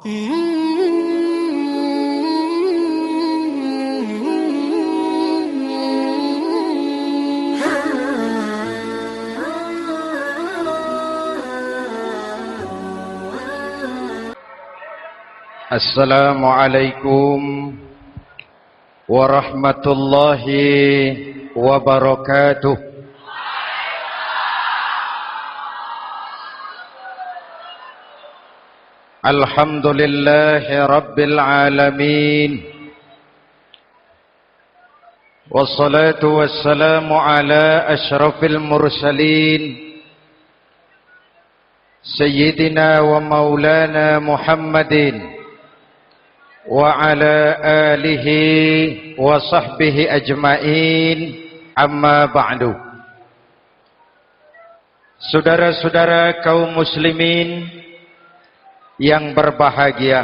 Assalamualaikum warahmatullahi wabarakatuh. Alhamdulillahi rabbil alamin. Wassalatu wassalamu ala asyrafil mursalin Sayyidina wa maulana Muhammadin wa ala alihi wa sahbihi ajmain, amma ba'du. Saudara-saudara kaum muslimin yang berbahagia,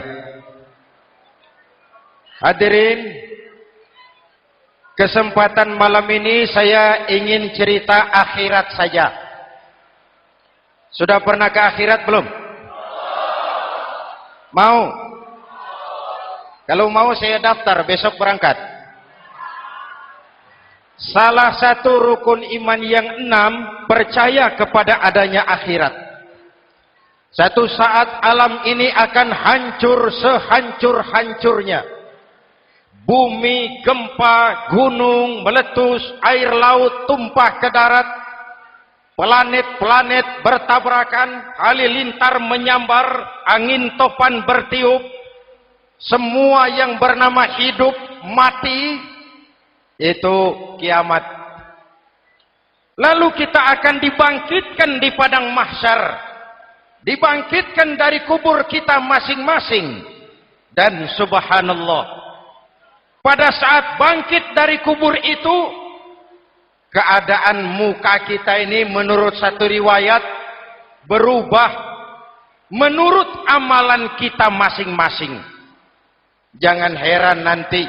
hadirin, kesempatan malam ini saya ingin cerita akhirat saja. Sudah pernah ke akhirat belum? Mau? Kalau mau saya daftar, besok berangkat. Salah satu rukun iman yang 6, percaya kepada adanya akhirat. Satu saat alam ini akan hancur sehancur-hancurnya. Bumi, gempa, gunung, meletus, air laut tumpah ke darat. Planet-planet bertabrakan, halilintar menyambar, angin topan bertiup. Semua yang bernama hidup, mati, itu kiamat. Lalu kita akan dibangkitkan di padang mahsyar, dibangkitkan dari kubur kita masing-masing. Dan subhanallah, pada saat bangkit dari kubur itu, keadaan muka kita ini menurut satu riwayat berubah menurut amalan kita masing-masing. Jangan heran nanti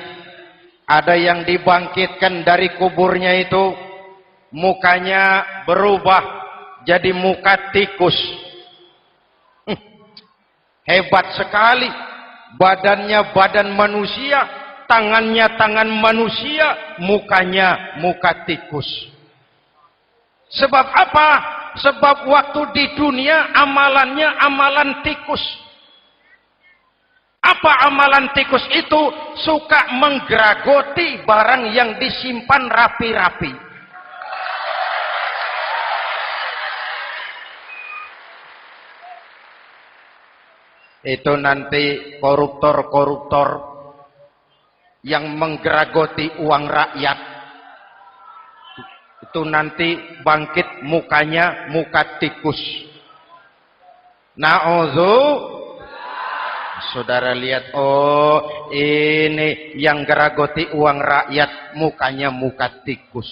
ada yang dibangkitkan dari kuburnya itu mukanya berubah jadi muka tikus. Hebat sekali, badannya badan manusia, tangannya tangan manusia, mukanya muka tikus. Sebab apa? Sebab waktu di dunia amalannya amalan tikus. Apa amalan tikus itu? Suka menggeragoti barang yang disimpan rapi-rapi. Itu nanti koruptor-koruptor yang menggeragoti uang rakyat. Itu nanti bangkit mukanya muka tikus. Na'udzu. Saudara lihat, oh ini yang geragoti uang rakyat mukanya muka tikus.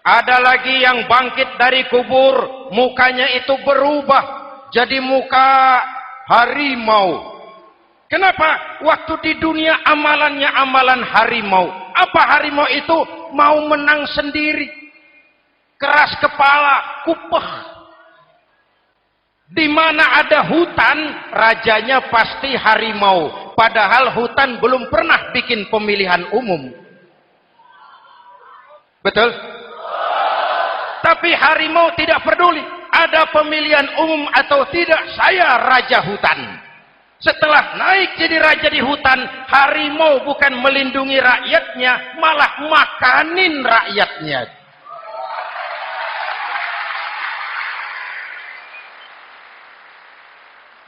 Ada lagi yang bangkit dari kubur, mukanya itu berubah jadi muka harimau. Kenapa? Waktu di dunia amalannya amalan harimau. Apa harimau itu? Mau menang sendiri, keras kepala, kupeh. Di mana ada hutan, rajanya pasti harimau. Padahal hutan belum pernah bikin pemilihan umum. Betul? Tapi harimau tidak peduli. Ada pemilihan umum atau tidak, saya raja hutan. Setelah naik jadi raja di hutan, harimau bukan melindungi rakyatnya, malah makanin rakyatnya.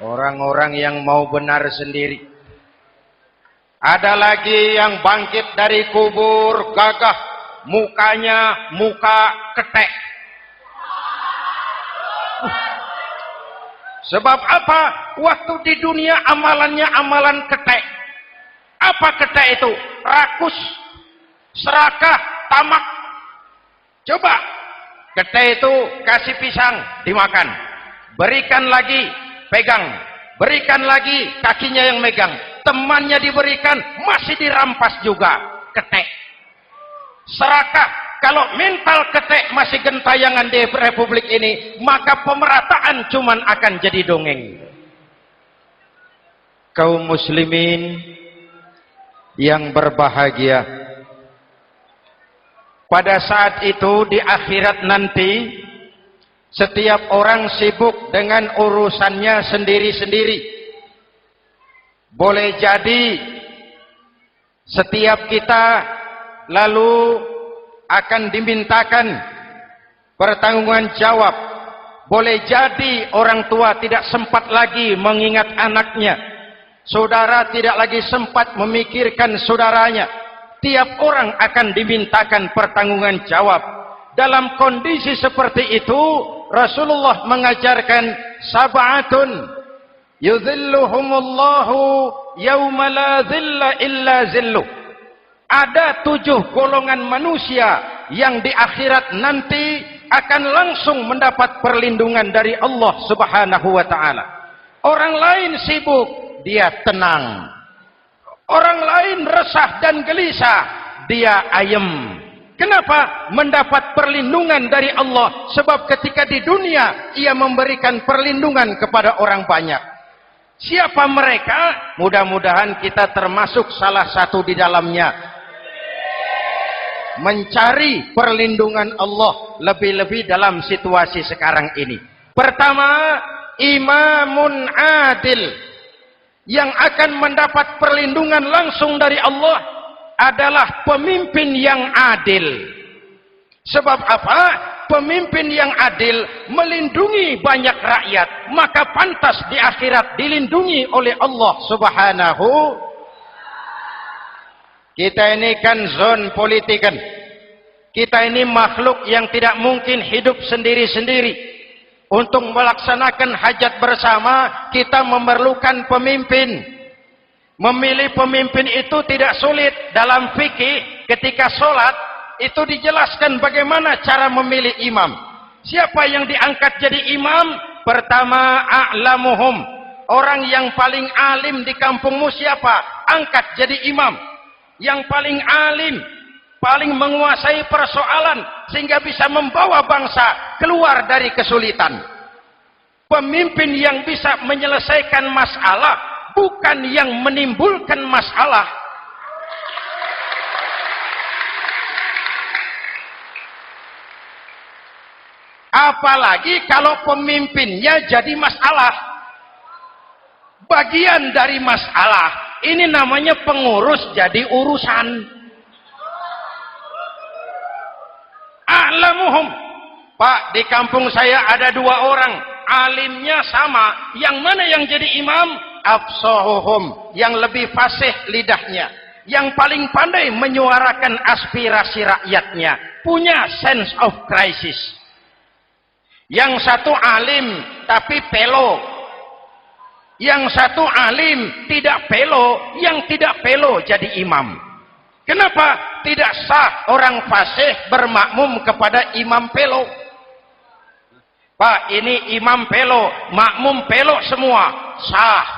Orang-orang yang mau benar sendiri. Ada lagi yang bangkit dari kubur gagah, mukanya muka ketek. Sebab apa? Waktu di dunia amalannya amalan ketek. Apa ketek itu? Rakus, serakah, tamak. Coba, ketek itu kasih pisang, dimakan. Berikan lagi, pegang, berikan lagi, kakinya yang megang, temannya diberikan, masih dirampas juga, ketek. Serakah, kalau mental ketek masih gentayangan di republik ini, maka pemerataan cuman akan jadi dongeng. kaum muslimin yang berbahagia. Pada saat itu di akhirat nanti, setiap orang sibuk dengan urusannya sendiri-sendiri. Boleh jadi setiap kita lalu akan dimintakan pertanggunggan jawab. Boleh jadi orang tua tidak sempat lagi mengingat anaknya. Saudara tidak lagi sempat memikirkan saudaranya. Tiap orang akan dimintakan pertanggungan jawab. Dalam kondisi seperti itu, Rasulullah mengajarkan sab'atun yudhilluhumullahu yawma la dhilla illa zilluh. Ada 7 golongan manusia yang di akhirat nanti akan langsung mendapat perlindungan dari Allah Subhanahu wa taala. Orang lain sibuk, dia tenang. Orang lain resah dan gelisah, dia ayem. Kenapa? Mendapat perlindungan dari Allah. Sebab ketika di dunia, ia memberikan perlindungan kepada orang banyak. Siapa mereka? Mudah-mudahan kita termasuk salah satu di dalamnya. Mencari perlindungan Allah lebih-lebih dalam situasi sekarang ini. Pertama, imamun adil. Yang akan mendapat perlindungan langsung dari Allah adalah pemimpin yang adil. Sebab apa? Pemimpin yang adil melindungi banyak rakyat, maka pantas di akhirat dilindungi oleh Allah Subhanahu. Kita ini kan zon politikan. Kita ini makhluk yang tidak mungkin hidup sendiri-sendiri. Untuk melaksanakan hajat bersama, kita memerlukan pemimpin. Memilih pemimpin itu tidak sulit. Dalam fikih, ketika sholat, itu dijelaskan bagaimana cara memilih imam. Siapa yang diangkat jadi imam? Pertama, a'lamuhum. Orang yang paling alim di kampungmu siapa? Angkat jadi imam. Yang paling alim, paling menguasai persoalan sehingga bisa membawa bangsa keluar dari kesulitan. Pemimpin yang bisa menyelesaikan masalah, bukan yang menimbulkan masalah. Apalagi kalau pemimpinnya jadi masalah. Bagian dari masalah. Ini namanya pengurus jadi urusan. A'lamuhum. Pak, di kampung saya ada 2 orang, alimnya sama. Yang mana yang jadi imam? Afsahuhum, yang lebih fasih lidahnya, yang paling pandai menyuarakan aspirasi rakyatnya, punya sense of crisis. Yang satu alim tapi pelo. Yang satu alim tidak pelo, yang tidak pelo jadi imam. Kenapa tidak sah orang fasih bermakmum kepada imam pelo? Pak, ini imam pelo, makmum pelo semua, sah.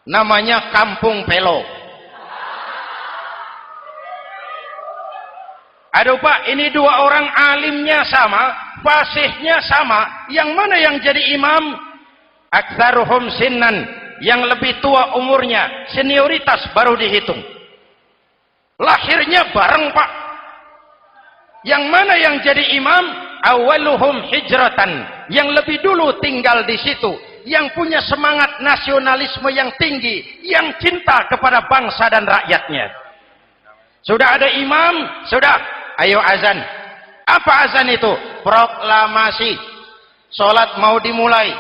Namanya kampung pelo. Aduh Pak, ini 2 orang alimnya sama, fasihnya sama, yang mana yang jadi imam? Aktsaruhum sinnan, yang lebih tua umurnya, senioritas baru dihitung. Lahirnya bareng Pak. Yang mana yang jadi imam? Awaluhum hijratan, yang lebih dulu tinggal di situ, yang punya semangat nasionalisme yang tinggi, yang cinta kepada bangsa dan rakyatnya. Sudah ada imam, sudah, ayo azan. Apa azan itu? Proklamasi. Salat mau dimulai.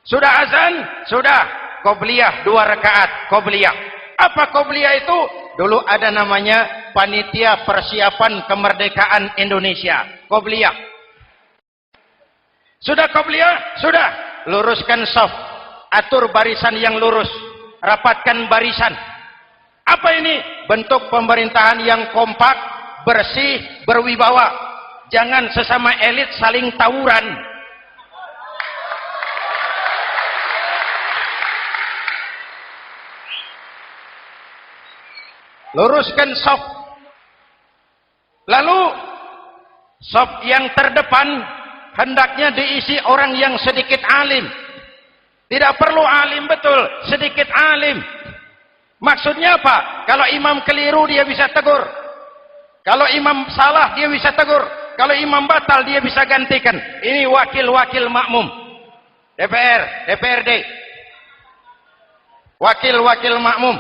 Sudah azan? Sudah. Qobliyah 2 rakaat, qobliyah. Apa qobliyah itu? Dulu ada namanya Panitia Persiapan Kemerdekaan Indonesia. Qobliyah. Sudah qobliyah? Sudah. Luruskan shaf. Atur barisan yang lurus. Rapatkan barisan. Apa ini? Bentuk pemerintahan yang kompak, bersih, berwibawa. Jangan sesama elit saling tawuran. Luruskan shaf. Lalu shaf yang terdepan hendaknya diisi orang yang sedikit alim. Tidak perlu alim betul, sedikit alim. Maksudnya apa? Kalau imam keliru dia bisa tegur. Kalau imam salah dia bisa tegur. Kalau imam batal dia bisa gantikan. Ini wakil-wakil makmum. DPR, DPRD. Wakil-wakil makmum.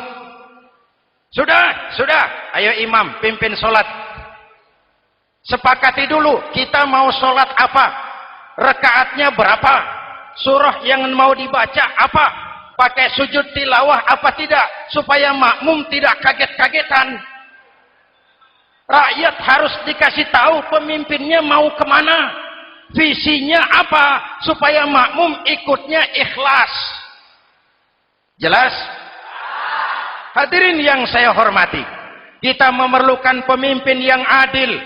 Sudah. Ayo imam, pimpin sholat. Sepakati dulu, kita mau sholat apa? Rakaatnya berapa? Surah yang mau dibaca apa? Pakai sujud tilawah apa tidak? Supaya makmum tidak kaget-kagetan. Rakyat harus dikasih tahu pemimpinnya mau kemana. Visinya apa? Supaya makmum ikutnya ikhlas. Jelas? Hadirin yang saya hormati, kita memerlukan pemimpin yang adil,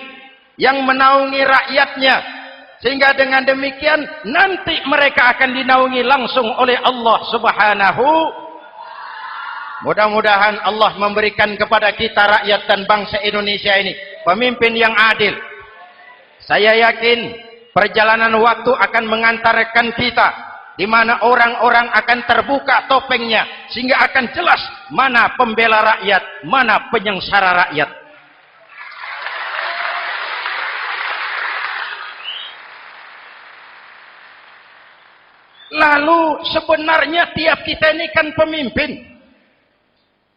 yang menaungi rakyatnya, sehingga dengan demikian nanti mereka akan dinaungi langsung oleh Allah Subhanahu. Mudah-mudahan Allah memberikan kepada kita rakyat dan bangsa Indonesia ini pemimpin yang adil. Saya yakin perjalanan waktu akan mengantarkan kita di mana orang-orang akan terbuka topengnya sehingga akan jelas mana pembela rakyat, mana penyengsara rakyat. Lalu sebenarnya tiap kita ini kan pemimpin.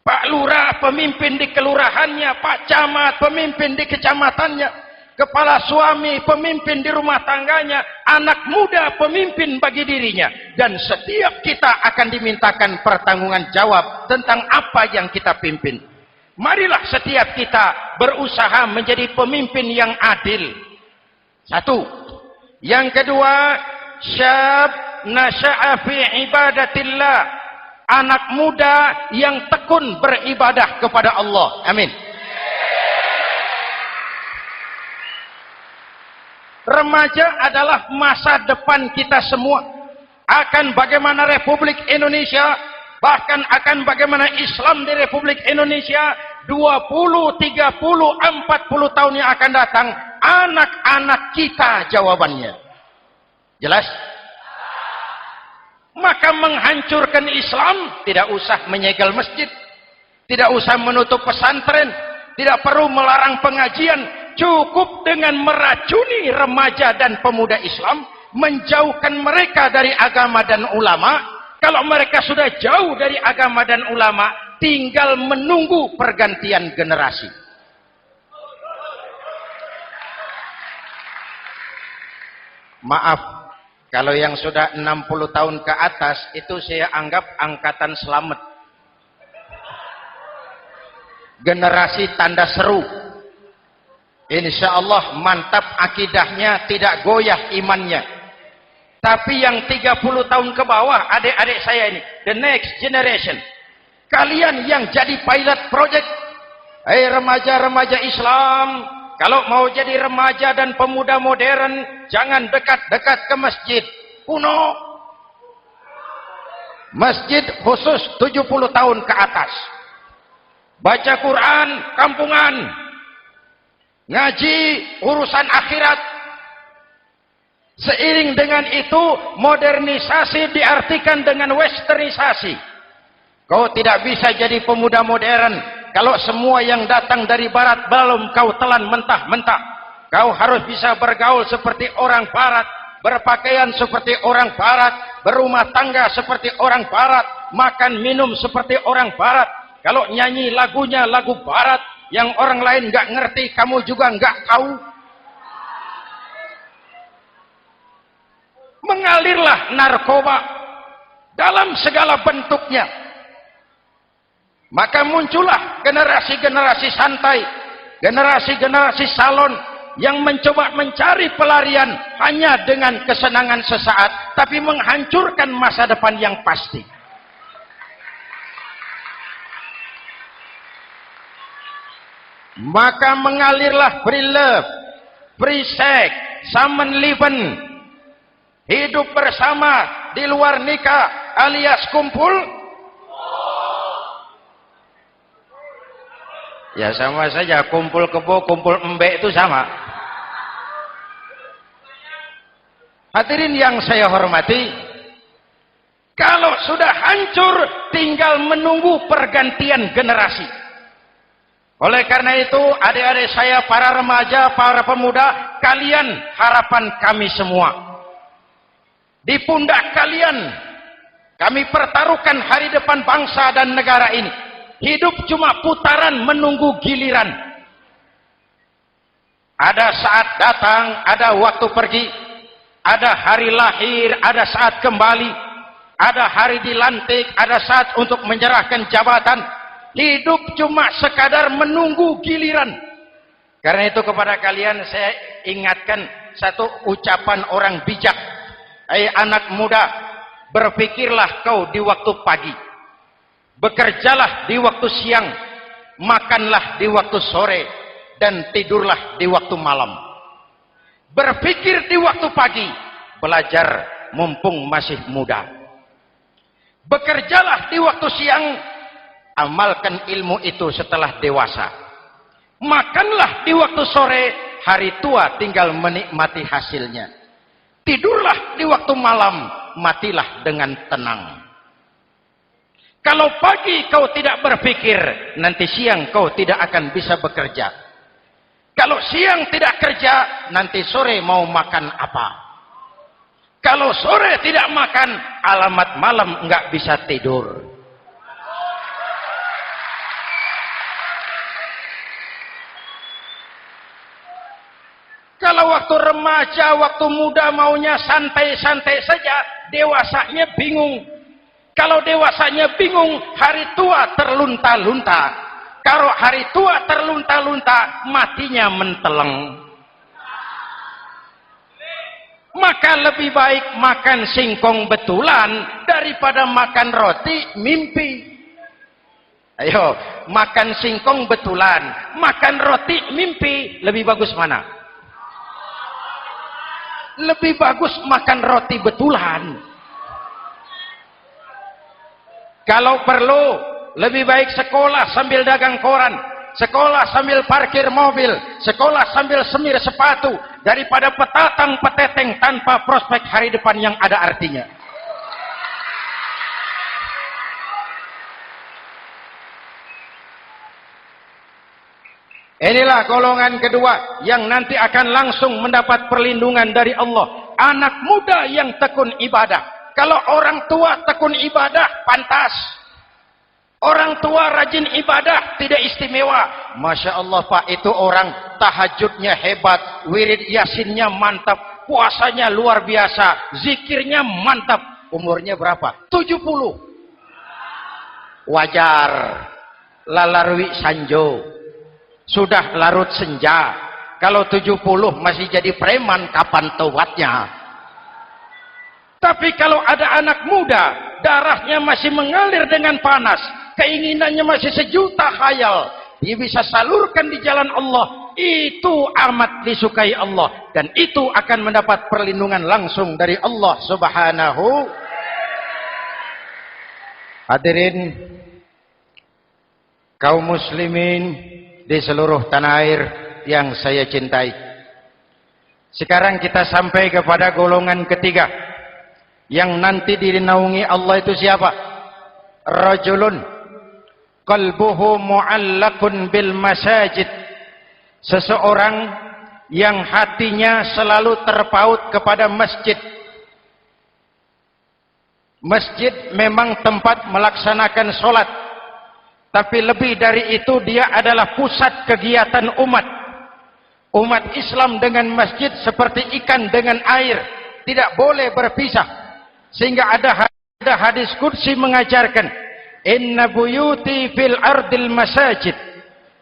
Pak Lurah pemimpin di kelurahannya, Pak Camat pemimpin di kecamatannya, kepala suami pemimpin di rumah tangganya, anak muda pemimpin bagi dirinya. Dan setiap kita akan dimintakan pertanggungan jawab tentang apa yang kita pimpin. Marilah setiap kita berusaha menjadi pemimpin yang adil. Satu. Yang kedua, syab nasya'a fi ibadatillah, anak muda yang tekun beribadah kepada Allah. Amin. Remaja adalah masa depan kita semua. Akan bagaimana Republik Indonesia, bahkan akan bagaimana Islam di Republik Indonesia 20, 30, 40 tahun yang akan datang, anak-anak kita jawabannya. Jelas? Maka menghancurkan Islam tidak usah menyegel masjid, tidak usah menutup pesantren, tidak perlu melarang pengajian, cukup dengan meracuni remaja dan pemuda Islam, menjauhkan mereka dari agama dan ulama. Kalau mereka sudah jauh dari agama dan ulama, tinggal menunggu pergantian generasi. Maaf, kalau yang sudah 60 tahun ke atas, itu saya anggap angkatan selamat. Generasi tanda seru. Insya Allah mantap akidahnya, tidak goyah imannya. Tapi yang 30 tahun ke bawah, adik-adik saya ini, the next generation. Kalian yang jadi pilot project. Remaja-remaja Islam, kalau mau jadi remaja dan pemuda modern, jangan dekat-dekat ke masjid kuno. Masjid khusus 70 tahun ke atas. Baca Quran kampungan. Ngaji urusan akhirat. Seiring dengan itu, modernisasi diartikan dengan westernisasi. Kau tidak bisa jadi pemuda modern kalau semua yang datang dari barat belum kau telan mentah-mentah. Kau harus bisa bergaul seperti orang barat, berpakaian seperti orang barat, berumah tangga seperti orang barat, makan minum seperti orang barat. Kalau nyanyi lagunya lagu barat yang orang lain nggak ngerti, kamu juga nggak tahu. Mengalirlah narkoba dalam segala bentuknya. Maka muncullah generasi-generasi santai, generasi-generasi salon yang mencoba mencari pelarian hanya dengan kesenangan sesaat, tapi menghancurkan masa depan yang pasti. Maka mengalirlah free love, free sex, Samenleben, hidup bersama di luar nikah alias kumpul. Ya sama saja, kumpul kebo, kumpul embe itu sama. Hadirin yang saya hormati, kalau sudah hancur, tinggal menunggu pergantian generasi. Oleh karena itu, adik-adik saya, para remaja, para pemuda, kalian harapan kami semua. Di pundak kalian, kami pertaruhkan hari depan bangsa dan negara ini. Hidup cuma putaran menunggu giliran. Ada saat datang, ada waktu pergi. Ada hari lahir, ada saat kembali. Ada hari dilantik, ada saat untuk menyerahkan jabatan. Hidup cuma sekadar menunggu giliran. Karena itu kepada kalian saya ingatkan satu ucapan orang bijak. Hai anak muda, berpikirlah kau di waktu pagi. Bekerjalah di waktu siang. Makanlah di waktu sore. Dan tidurlah di waktu malam. Berpikir di waktu pagi. Belajar mumpung masih muda. Bekerjalah di waktu siang. Amalkan ilmu itu setelah dewasa. Makanlah di waktu sore. Hari tua tinggal menikmati hasilnya. Tidurlah di waktu malam. Matilah dengan tenang. Kalau pagi kau tidak berpikir, nanti siang kau tidak akan bisa bekerja. Kalau siang tidak kerja, nanti sore mau makan apa? Kalau sore tidak makan, alamat malam enggak bisa tidur. Kalau waktu remaja, waktu muda maunya santai-santai saja, dewasanya bingung. Kalau dewasanya bingung, hari tua terlunta-lunta. Kalau hari tua terlunta-lunta, matinya menteleng. Maka lebih baik makan singkong betulan daripada makan roti mimpi. Ayo, makan singkong betulan, makan roti mimpi, lebih bagus mana? Lebih bagus makan roti betulan. Kalau perlu, lebih baik sekolah sambil dagang koran, sekolah sambil parkir mobil, sekolah sambil semir sepatu, daripada petatang peteteng tanpa prospek hari depan yang ada artinya. Inilah golongan kedua yang nanti akan langsung mendapat perlindungan dari Allah. Anak muda yang tekun ibadah. Kalau orang tua tekun ibadah, pantas. Orang tua rajin ibadah, tidak istimewa. Masya Allah Pak, itu orang tahajudnya hebat, wirid yasinnya mantap, puasanya luar biasa, zikirnya mantap. Umurnya berapa? 70. Wajar. Lalarwi sanjo. Sudah larut senja. Kalau 70 masih jadi preman, kapan tobatnya? Tapi kalau ada anak muda, darahnya masih mengalir dengan panas, keinginannya masih sejuta khayal, dia bisa salurkan di jalan Allah, itu amat disukai Allah, dan itu akan mendapat perlindungan langsung dari Allah Subhanahu. Hadirin kaum muslimin di seluruh tanah air yang saya cintai, sekarang kita sampai kepada golongan ketiga yang nanti dinaungi Allah. Itu siapa? Rajulun qalbuhu mu'allaqun bil masajid. Seseorang yang hatinya selalu terpaut kepada masjid. Masjid memang tempat melaksanakan sholat, tapi lebih dari itu dia adalah pusat kegiatan umat. Umat Islam dengan masjid seperti ikan dengan air, tidak boleh berpisah. Sehingga ada hadis qudsi mengajarkan, inna buyuti fil ardil masajid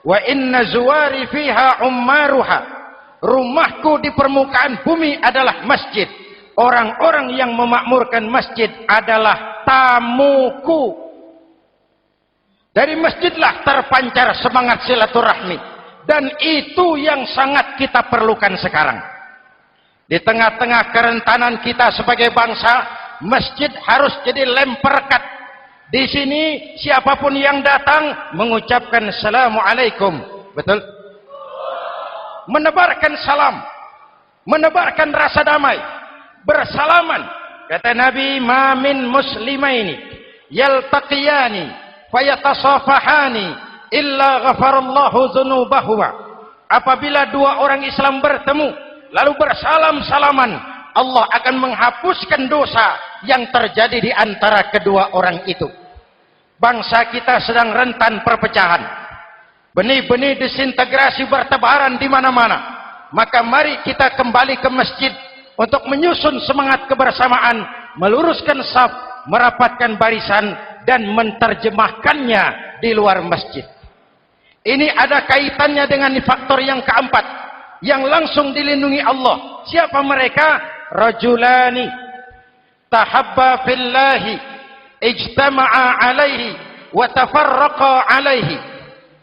wa inna zuwari fiha ummaruha. Rumahku di permukaan bumi adalah masjid. Orang-orang yang memakmurkan masjid adalah tamuku. Dari masjidlah terpancar semangat silaturahmi, dan itu yang sangat kita perlukan sekarang. Di tengah-tengah kerentanan kita sebagai bangsa, masjid harus jadi lem perekat. Di sini siapapun yang datang mengucapkan assalamualaikum, betul? Menebarkan salam, menebarkan rasa damai, bersalaman. Kata Nabi, ma min muslimaini yaltaqiyani fayatasafahani illa ghafarallahu dzunubahuma. Apabila dua orang Islam bertemu lalu bersalam-salaman, Allah akan menghapuskan dosa yang terjadi di antara kedua orang itu. Bangsa kita sedang rentan perpecahan. Benih-benih disintegrasi bertebaran di mana-mana. Maka mari kita kembali ke masjid untuk menyusun semangat kebersamaan, meluruskan saf, merapatkan barisan, dan menerjemahkannya di luar masjid. Ini ada kaitannya dengan faktor yang keempat, yang langsung dilindungi Allah. Siapa mereka? Rajulani tahabba fillahi ijtama'a alaihi wa tafarraqa alaihi.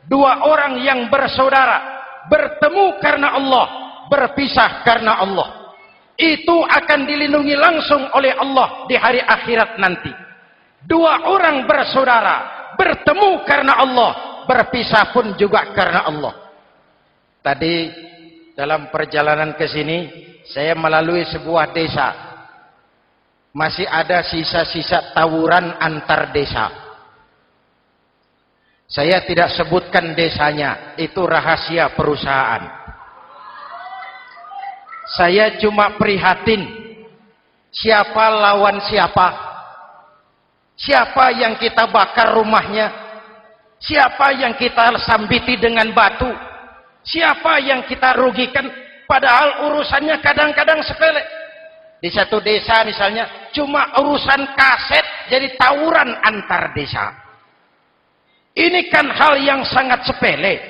Dua orang yang bersaudara, bertemu karena Allah, berpisah karena Allah. Itu akan dilindungi langsung oleh Allah di hari akhirat nanti. Dua orang bersaudara, bertemu karena Allah, berpisah pun juga karena Allah. Tadi dalam perjalanan ke sini, saya melalui sebuah desa. Masih ada sisa-sisa tawuran antar desa. Saya tidak sebutkan desanya, itu rahasia perusahaan. Saya cuma prihatin, siapa lawan siapa, siapa yang kita bakar rumahnya, siapa yang kita sambiti dengan batu, siapa yang kita rugikan, padahal urusannya kadang-kadang sepele. Di satu desa misalnya, cuma urusan kaset jadi tawuran antar desa. Ini kan hal yang sangat sepele.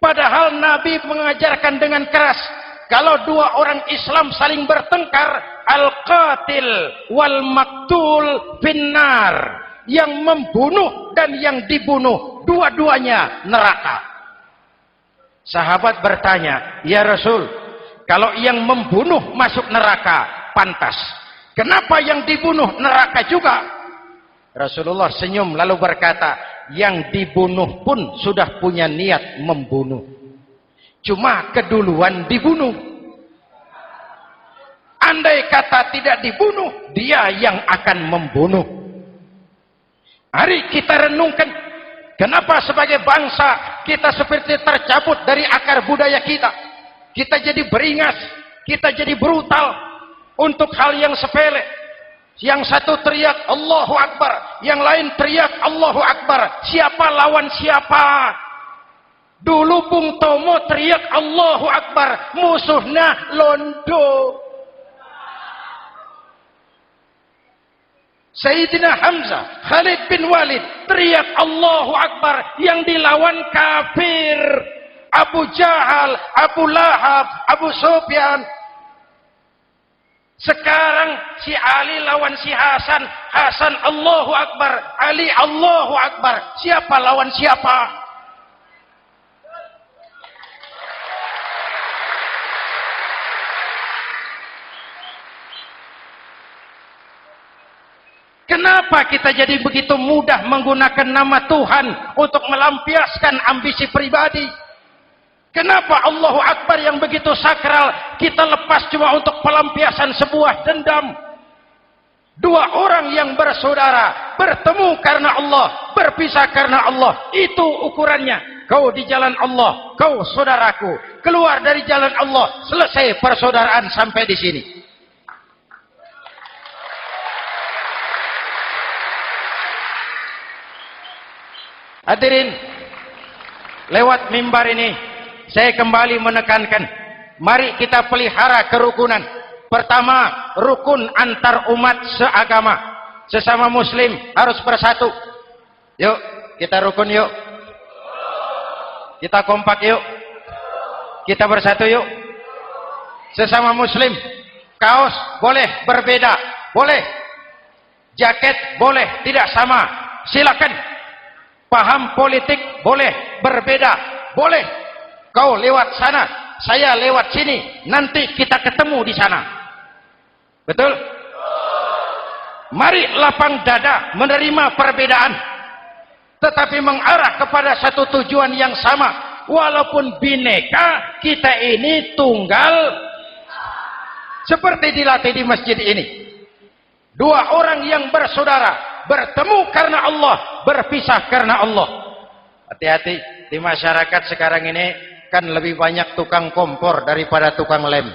Padahal Nabi mengajarkan dengan keras, kalau dua orang Islam saling bertengkar, al-qatil wal maktul finnar. Yang membunuh dan yang dibunuh, dua-duanya neraka. Sahabat bertanya, ya Rasul, kalau yang membunuh masuk neraka, pantas. Kenapa yang dibunuh neraka juga? Rasulullah senyum lalu berkata, yang dibunuh pun sudah punya niat membunuh. Cuma keduluan dibunuh. Andai kata tidak dibunuh, dia yang akan membunuh. Mari kita renungkan, kenapa sebagai bangsa kita seperti tercabut dari akar budaya kita. Kita jadi beringas, kita jadi brutal untuk hal yang sepele. Yang satu teriak Allahu Akbar, yang lain teriak Allahu Akbar. Siapa lawan siapa? Dulu Bung Tomo teriak Allahu Akbar, musuhnya londo. Sayyidina Hamzah, Khalid bin Walid teriak Allahu Akbar, yang dilawan kafir. Abu Jahal, Abu Lahab, Abu Sufyan. Sekarang si Ali lawan si Hasan, Hasan Allahu Akbar, Ali Allahu Akbar. Siapa lawan siapa? Kenapa kita jadi begitu mudah menggunakan nama Tuhan untuk melampiaskan ambisi pribadi? Kenapa Allahu Akbar yang begitu sakral kita lepas cuma untuk pelampiasan sebuah dendam? Dua orang yang bersaudara bertemu karena Allah, berpisah karena Allah. Itu ukurannya. Kau di jalan Allah, kau saudaraku. Keluar dari jalan Allah, selesai persaudaraan sampai di sini. Hadirin, lewat mimbar ini saya kembali menekankan, mari kita pelihara kerukunan. Pertama, rukun antar umat seagama. Sesama muslim harus bersatu. Yuk, kita rukun yuk. Kita kompak yuk. Kita bersatu yuk. Sesama muslim, kaos boleh berbeda, boleh. Jaket boleh tidak sama, silakan. Paham politik boleh berbeda, boleh. Kau lewat sana, saya lewat sini, nanti kita ketemu di sana. Betul? Mari lapang dada menerima perbedaan, tetapi mengarah kepada satu tujuan yang sama. Walaupun bineka, kita ini tunggal, seperti dilatih di masjid ini. Dua orang yang bersaudara, bertemu karena Allah, berpisah karena Allah. Hati-hati, di masyarakat sekarang ini kan lebih banyak tukang kompor daripada tukang lem.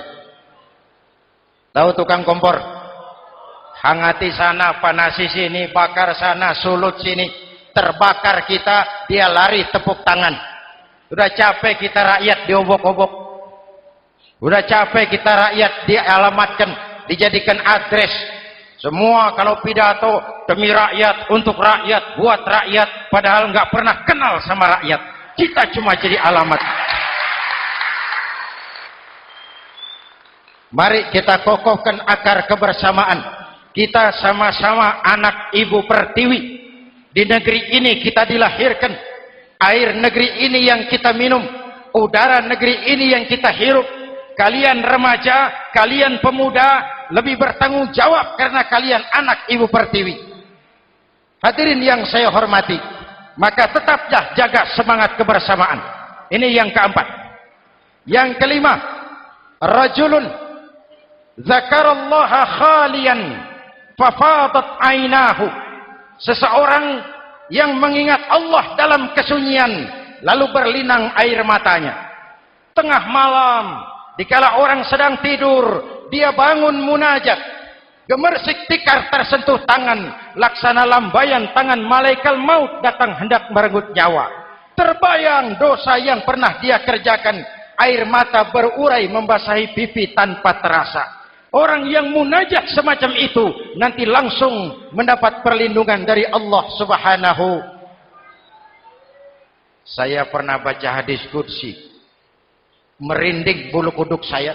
Tahu tukang kompor? Hangati sana, panasi sini, bakar sana, sulut sini. Terbakar kita, dia lari tepuk tangan. Udah capek kita rakyat diobok-obok. Udah capek kita rakyat dialamatkan, dijadikan address. Semua kalau pidato demi rakyat, untuk rakyat, buat rakyat, padahal nggak pernah kenal sama rakyat. Kita cuma jadi alamat. Mari kita kokohkan akar kebersamaan. Kita sama-sama anak Ibu Pertiwi. Di negeri ini kita dilahirkan. Air negeri ini yang kita minum. Udara negeri ini yang kita hirup. Kalian remaja, kalian pemuda, lebih bertanggung jawab karena kalian anak Ibu Pertiwi. Hadirin yang saya hormati, maka tetaplah jaga semangat kebersamaan. Ini yang keempat. Yang kelima, rajulun zakarallaha khalian fafadat ainahu. Seseorang yang mengingat Allah dalam kesunyian, lalu berlinang air matanya. Tengah malam, dikala orang sedang tidur, dia bangun munajat. Gemersik tikar tersentuh tangan, laksana lambaian tangan malaikat maut datang hendak merenggut nyawa. Terbayang dosa yang pernah dia kerjakan, air mata berurai membasahi pipi tanpa terasa. Orang yang munajat semacam itu nanti langsung mendapat perlindungan dari Allah Subhanahu. Saya pernah baca hadis qudsi, merinding bulu kuduk saya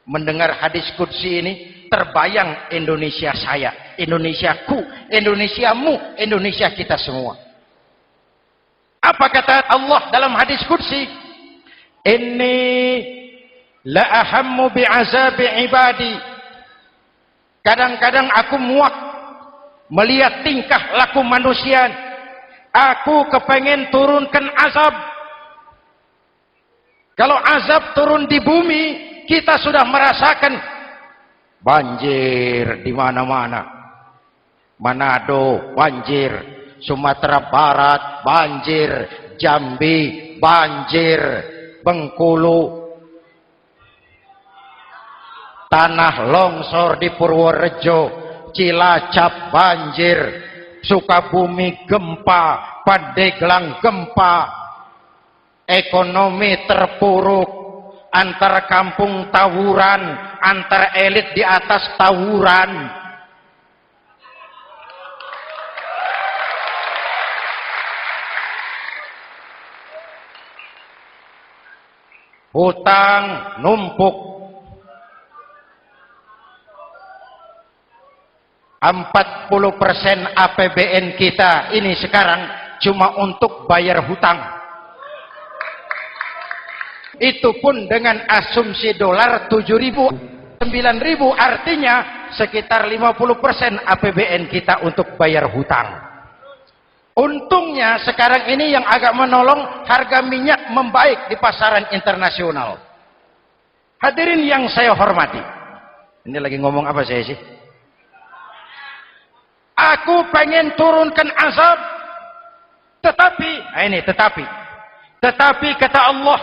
mendengar hadis qudsi ini. Terbayang Indonesia saya, Indonesiaku, Indonesiamu, Indonesia kita semua. Apa kata Allah dalam hadis qudsi? Inni la ahammu bi'azabi ibadi. Kadang-kadang aku muak melihat tingkah laku manusia. Aku kepengen turunkan azab. Kalau azab turun di bumi, kita sudah merasakan banjir di mana-mana. Manado banjir, Sumatera Barat banjir, Jambi banjir, Bengkulu, tanah longsor di Purworejo, Cilacap banjir, Sukabumi gempa, Pandeglang gempa, ekonomi terpuruk, antar kampung tawuran, antar elit di atas tawuran. Hutang numpuk. 40% APBN kita ini sekarang cuma untuk bayar hutang. Itu pun dengan asumsi dolar 7.000, 9.000, artinya sekitar 50% APBN kita untuk bayar hutang. Untungnya sekarang ini yang agak menolong, harga minyak membaik di pasaran internasional. Hadirin yang saya hormati, ini lagi ngomong apa saya sih? Aku pengen turunkan azab, tetapi kata Allah,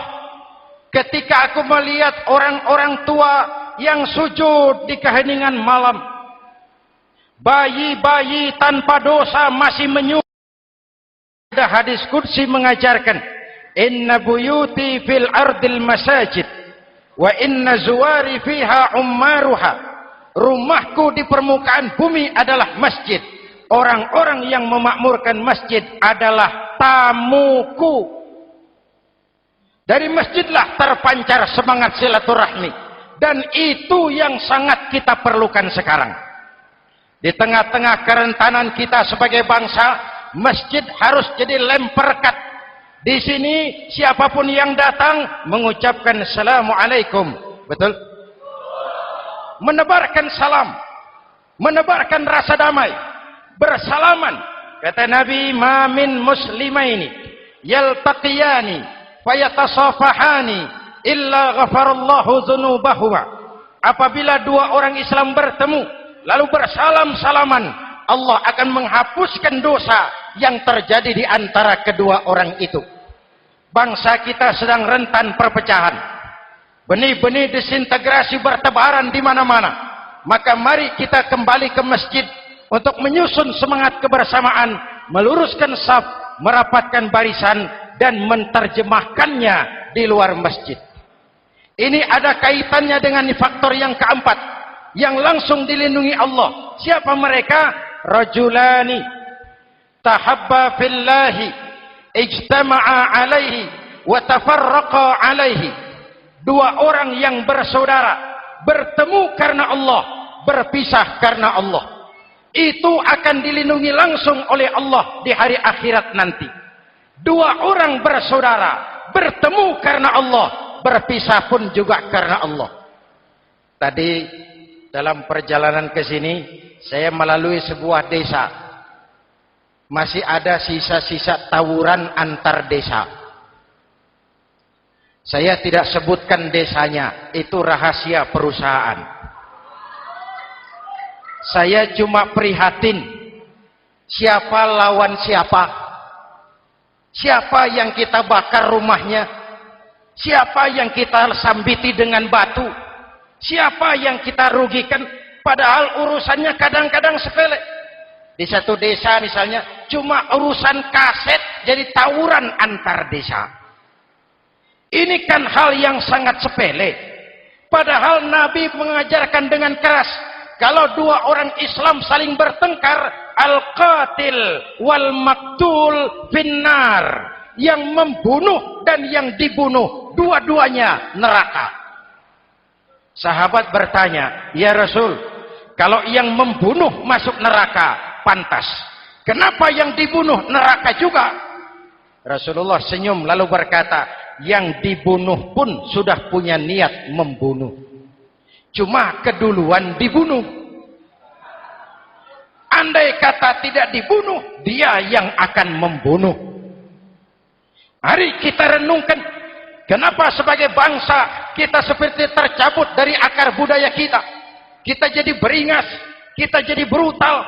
ketika aku melihat orang-orang tua yang sujud di keheningan malam, bayi-bayi tanpa dosa masih menyujud. Ada hadis qudsi mengajarkan, inna buyuti fil ardil masajid wa inna zuwari fiha ummaruha. Rumahku di permukaan bumi adalah masjid. Orang-orang yang memakmurkan masjid adalah tamuku. Dari masjidlah terpancar semangat silaturahmi. Dan itu yang sangat kita perlukan sekarang. Di tengah-tengah kerentanan kita sebagai bangsa, masjid harus jadi lem perekat. Di sini siapapun yang datang mengucapkan assalamualaikum. Betul? Menebarkan salam, menebarkan rasa damai, bersalaman. Kata Nabi, ma min muslimaini yaltaqiyani fayatasafahani illa ghafarallahu dzunubahuma. Apabila dua orang Islam bertemu, lalu bersalam-salaman, Allah akan menghapuskan dosa yang terjadi di antara kedua orang itu. Bangsa kita sedang rentan perpecahan. Benih-benih disintegrasi bertebaran di mana-mana. Maka mari kita kembali ke masjid untuk menyusun semangat kebersamaan, meluruskan saf, merapatkan barisan, dan menerjemahkannya di luar masjid. Ini ada kaitannya dengan faktor yang keempat, yang langsung dilindungi Allah. Siapa mereka? Rajulani tahabba fillahi ijtama'a alaihi wa tafarraqa alaihi. Dua orang yang bersaudara, bertemu karena Allah, berpisah karena Allah. Itu akan dilindungi langsung oleh Allah di hari akhirat nanti. Dua orang bersaudara, bertemu karena Allah, berpisah pun juga karena Allah. Tadi dalam perjalanan ke sini, saya melalui sebuah desa. Masih ada sisa-sisa tawuran antar desa. Saya tidak sebutkan desanya, itu rahasia perusahaan. Saya cuma prihatin, siapa lawan siapa? Siapa yang kita bakar rumahnya? Siapa yang kita sambiti dengan batu? Siapa yang kita rugikan? Padahal urusannya kadang-kadang sepele. Di satu desa misalnya, cuma urusan kaset jadi tawuran antar desa. Ini kan hal yang sangat sepele. Padahal Nabi mengajarkan dengan keras, kalau dua orang Islam saling bertengkar, al-qatil wal maktul finnar. Yang membunuh dan yang dibunuh, dua-duanya neraka. Sahabat bertanya, ya Rasul, kalau yang membunuh masuk neraka, pantas. Kenapa yang dibunuh neraka juga? Rasulullah senyum lalu berkata, yang dibunuh pun sudah punya niat membunuh. Cuma keduluan dibunuh. Andai kata tidak dibunuh, dia yang akan membunuh. Mari kita renungkan, kenapa sebagai bangsa kita seperti tercabut dari akar budaya kita. Kita jadi beringas, kita jadi brutal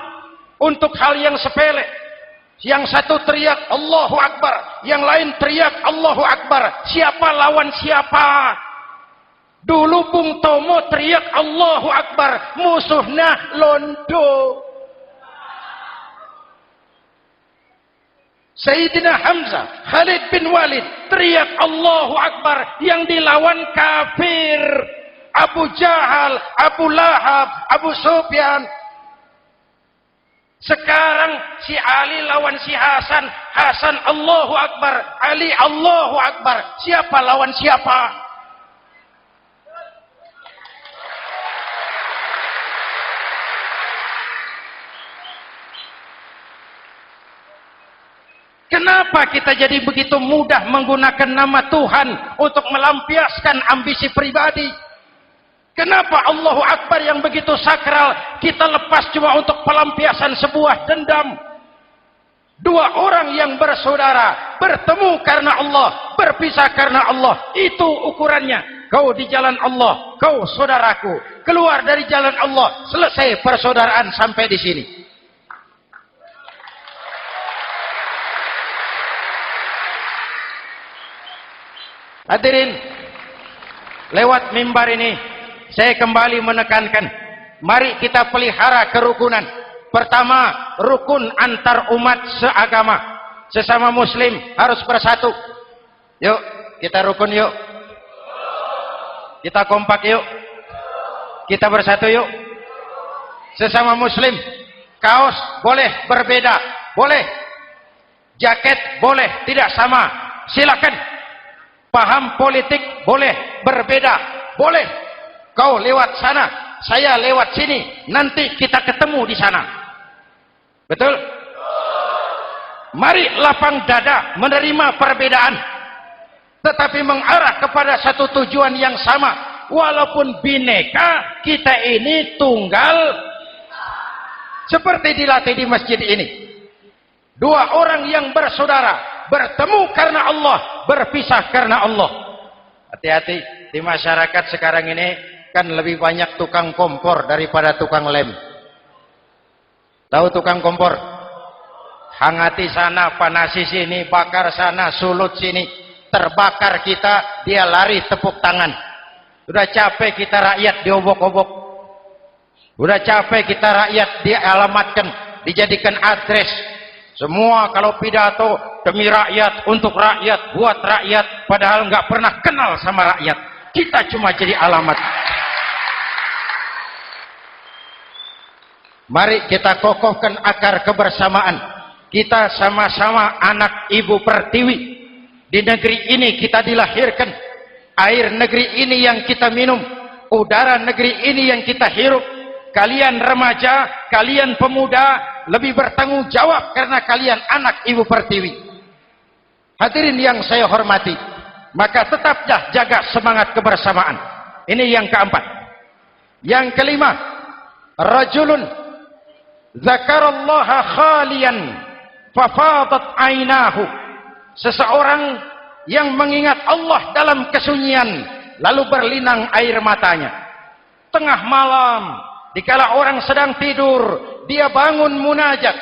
untuk hal yang sepele. Yang satu teriak Allahu Akbar, yang lain teriak Allahu Akbar. Siapa lawan siapa? Dulu Bung Tomo teriak Allahu Akbar, musuhnya londo. Sayyidina Hamzah, Khalid bin Walid teriak Allahu Akbar, yang dilawan kafir. Abu Jahal, Abu Lahab, Abu Sufyan. Sekarang si Ali lawan si Hasan, Hasan Allahu Akbar, Ali Allahu Akbar. Siapa lawan siapa? Kenapa kita jadi begitu mudah menggunakan nama Tuhan untuk melampiaskan ambisi pribadi? Kenapa Allahu Akbar yang begitu sakral kita lepas cuma untuk pelampiasan sebuah dendam? Dua orang yang bersaudara bertemu karena Allah, berpisah karena Allah. Itu ukurannya. Kau di jalan Allah, kau saudaraku. Keluar dari jalan Allah, selesai persaudaraan sampai di sini. Hadirin, lewat mimbar ini saya kembali menekankan, mari kita pelihara kerukunan. Pertama, rukun antar umat seagama. Sesama muslim harus bersatu. Yuk, kita rukun yuk. Kita kompak yuk. Kita bersatu yuk. Sesama muslim, kaos boleh berbeda, boleh. Jaket boleh tidak sama, silakan. Paham politik boleh berbeda, boleh. Kau lewat sana, saya lewat sini, nanti kita ketemu di sana. Betul? Mari lapang dada menerima perbedaan, tetapi mengarah kepada satu tujuan yang sama. Walaupun bineka, kita ini tunggal. Seperti dilatih di masjid ini. Dua orang yang bersaudara bertemu karena Allah, berpisah karena Allah. Hati-hati, di masyarakat sekarang ini kan lebih banyak tukang kompor daripada tukang lem. Tahu tukang kompor? Hangati sana, panasi sini, bakar sana, sulut sini. Terbakar kita, dia lari tepuk tangan. Udah capek kita rakyat diobok-obok. Udah capek kita rakyat dialamatkan, dijadikan address. Semua kalau pidato demi rakyat, untuk rakyat, buat rakyat, padahal nggak pernah kenal sama rakyat. Kita cuma jadi alamat. Mari kita kokohkan akar kebersamaan. Kita sama-sama anak Ibu Pertiwi. Di negeri ini kita dilahirkan. Air negeri ini yang kita minum. Udara negeri ini yang kita hirup. Kalian remaja, kalian pemuda, lebih bertanggung jawab karena kalian anak Ibu Pertiwi. Hadirin yang saya hormati, maka tetaplah jaga semangat kebersamaan. Ini yang keempat. Yang kelima, rajulun zakarallaha khalian fafadat ainahu. Seseorang yang mengingat Allah dalam kesunyian lalu berlinang air matanya. Tengah malam, dikala orang sedang tidur, dia bangun munajat.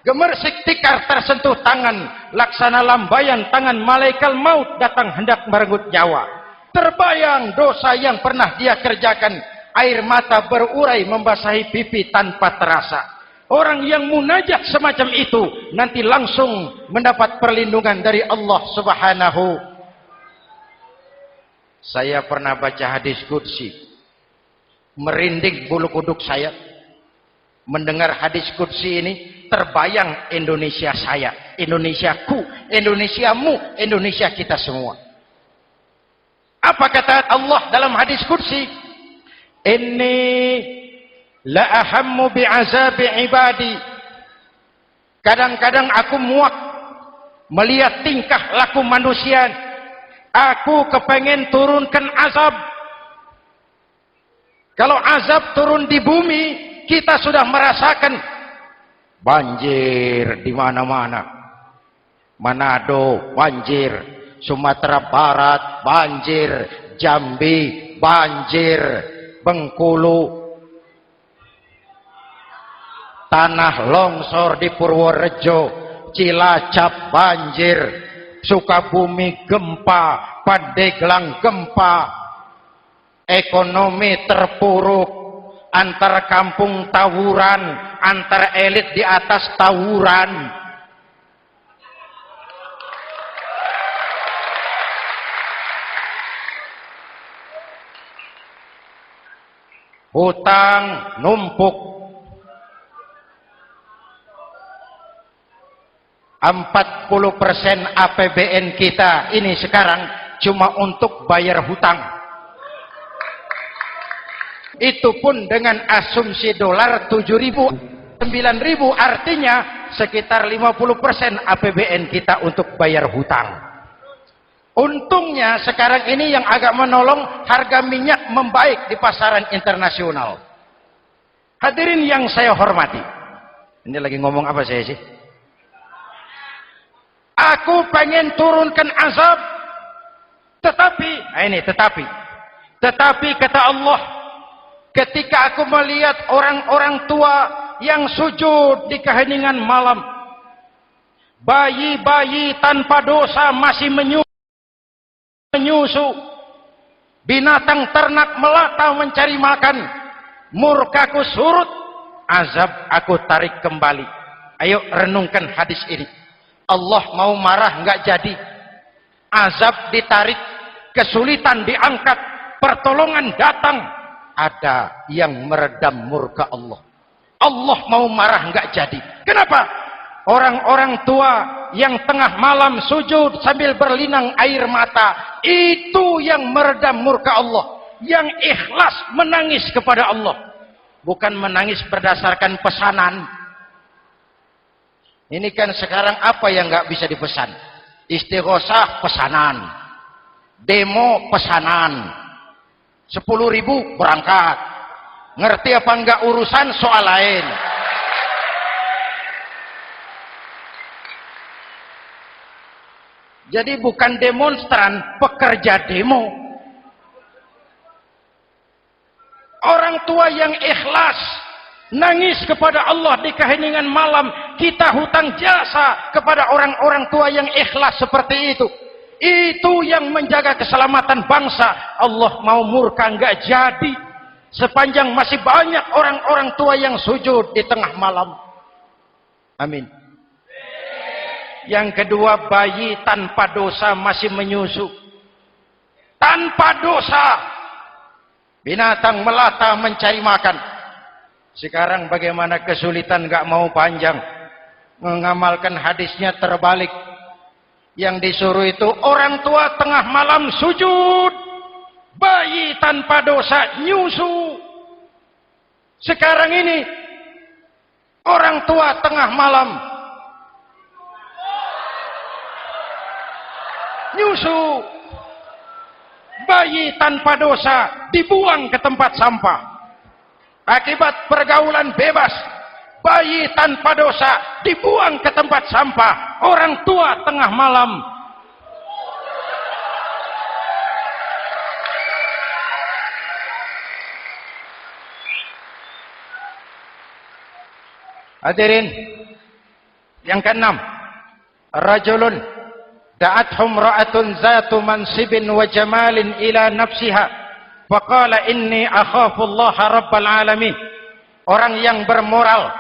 Gemersik tikar tersentuh tangan, laksana lambaian tangan malaikat maut datang hendak merenggut nyawa. Terbayang dosa yang pernah dia kerjakan, air mata berurai membasahi pipi tanpa terasa. Orang yang munajat semacam itu nanti langsung mendapat perlindungan dari Allah Subhanahu. Saya pernah baca hadis qudsi, merinding bulu kuduk saya mendengar hadis qudsi ini. Terbayang Indonesia saya, Indonesiaku, Indonesiamu, Indonesia kita semua. Apa kata Allah dalam hadis qudsi? Inni la ahammu bi'azabi ibadi. Kadang-kadang aku muak melihat tingkah laku manusia. Aku kepengen turunkan azab. Kalau azab turun di bumi, kita sudah merasakan banjir di mana-mana. Manado banjir, Sumatera Barat banjir, Jambi banjir, Bengkulu, tanah longsor di Purworejo, Cilacap banjir, Sukabumi gempa, Pandeglang gempa, ekonomi terpuruk, antar kampung tawuran, antar elit di atas tawuran. Hutang numpuk. 40% APBN kita ini sekarang cuma untuk bayar hutang. Itu pun dengan asumsi dolar 7.000, 9.000, artinya sekitar 50% APBN kita untuk bayar hutang. Untungnya sekarang ini yang agak menolong, harga minyak membaik di pasaran internasional. Hadirin yang saya hormati, ini lagi ngomong apa saya sih? Aku pengen turunkan azab, tetapi kata Allah, ketika aku melihat orang-orang tua yang sujud di keheningan malam, bayi-bayi tanpa dosa masih menyusu, binatang ternak melata mencari makan, murkaku surut, azab aku tarik kembali. Ayo renungkan hadis ini. Allah mau marah nggak jadi, azab ditarik, kesulitan diangkat, pertolongan datang, ada yang meredam murka Allah. Allah mau marah nggak jadi. Kenapa? Orang-orang tua yang tengah malam sujud sambil berlinang air mata, itu yang meredam murka Allah. Yang ikhlas menangis kepada Allah, bukan menangis berdasarkan pesanan. Ini kan sekarang apa yang nggak bisa dipesan? Istighosah pesanan, demo pesanan, 10.000 berangkat. Ngerti apa enggak urusan soal lain. Jadi bukan demonstran, pekerja demo. Orang tua yang ikhlas nangis kepada Allah di keheningan malam, kita hutang jasa kepada orang-orang tua yang ikhlas seperti itu. Itu yang menjaga keselamatan bangsa. Allah mau murka enggak jadi, sepanjang masih banyak orang-orang tua yang sujud di tengah malam. Amin. Yang kedua, bayi tanpa dosa masih menyusu. Tanpa dosa. Binatang melata mencari makan. Sekarang bagaimana kesulitan, gak mau panjang. Mengamalkan hadisnya terbalik. Yang disuruh itu orang tua tengah malam sujud. Bayi tanpa dosa nyusu. Sekarang ini orang tua tengah malam nyusu. Bayi tanpa dosa dibuang ke tempat sampah. Akibat pergaulan bebas, bayi tanpa dosa dibuang ke tempat sampah. Orang tua tengah malam hadirin. Yang keenam, rajulun da'athum ra'atun zatu mansibin wa jamalin ila nafsiha faqala inni akhafu Allah rabbal alamin. Orang yang bermoral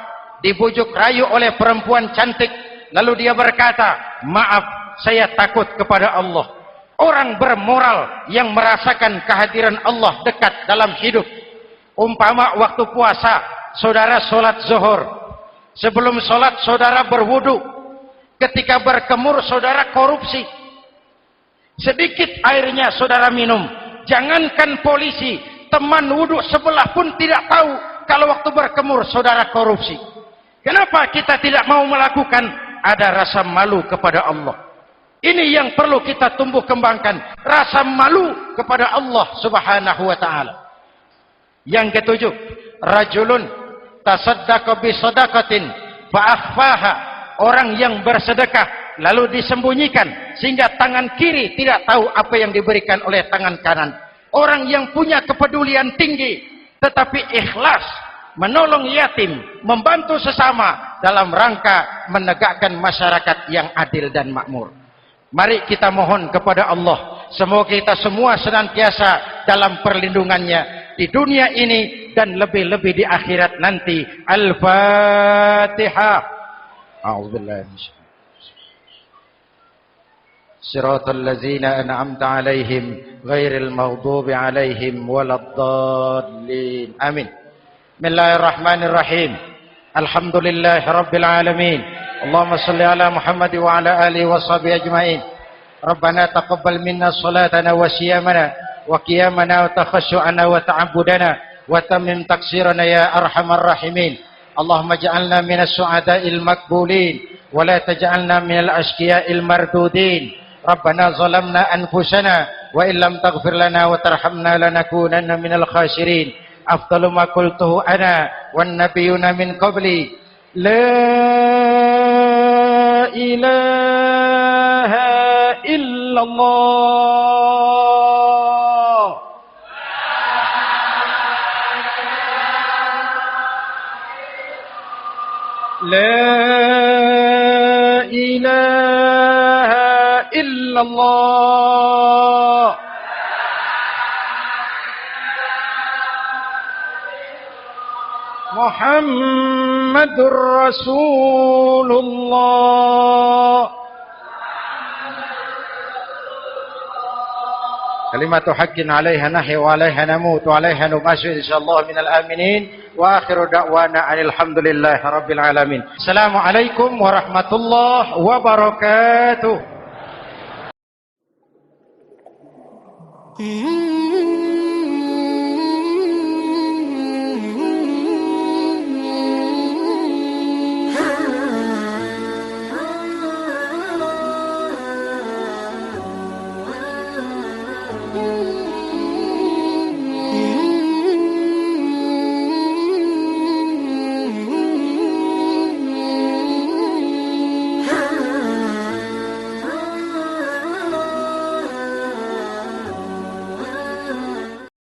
dibujuk rayu oleh perempuan cantik, lalu dia berkata, maaf, saya takut kepada Allah. Orang bermoral yang merasakan kehadiran Allah dekat dalam hidup. Umpama waktu puasa, saudara sholat zuhur. Sebelum sholat saudara berwudu. Ketika berkemur saudara korupsi. Sedikit airnya saudara minum. Jangankan polisi, teman wudu sebelah pun tidak tahu kalau waktu berkemur saudara korupsi. Kenapa kita tidak mau melakukan? Ada rasa malu kepada Allah. Ini yang perlu kita tumbuh kembangkan. Rasa malu kepada Allah subhanahu wa ta'ala. Yang ketujuh, rajulun tasaddaqa bi sadaqatin fa akhfaha. Orang yang bersedekah lalu disembunyikan sehingga tangan kiri tidak tahu apa yang diberikan oleh tangan kanan. Orang yang punya kepedulian tinggi tetapi ikhlas menolong yatim, membantu sesama dalam rangka menegakkan masyarakat yang adil dan makmur. Mari kita mohon kepada Allah, semoga kita semua senantiasa dalam perlindungannya di dunia ini dan lebih-lebih di akhirat nanti. Al-Fatihah. A'udzubillahi minasyaitonir rajim. Shiratal ladzina an'amta 'alaihim ghairil maghdubi 'alaihim waladdallin. Amin. Bismillahirrahmanirrahim. Alhamdulillahi rabbil alamin. Allahumma shalli ala Muhammad wa ala alihi wa sahbihi ajma'in. Rabbana taqabbal minna salatana wa siyamana wa qiyamana wa takhashu'ana wa ta'abbudana wa tammim taqsirana ya arhamar rahimin. Allahumma ja'alna minas su'ada'il makbulin wa la taj'alna minal ashqiya'il mardudin. Rabbana zalamna anfusana wa illam taghfir lana wa tarhamna lanakunanna minal khasirin. Afdalu ma qultuhu ana wan nabiyyuna min qabli la ilaha illallah. La ilaha illallah. Muhammadur Rasulullah. Kalimatu haqqin 'alaiha nahya wa 'alaiha namut wa 'alaiha nubashu insyaallah minal aminin wa akhiru da'wana alhamdulillahi rabbil alamin. Assalamualaikum warahmatullahi wabarakatuh.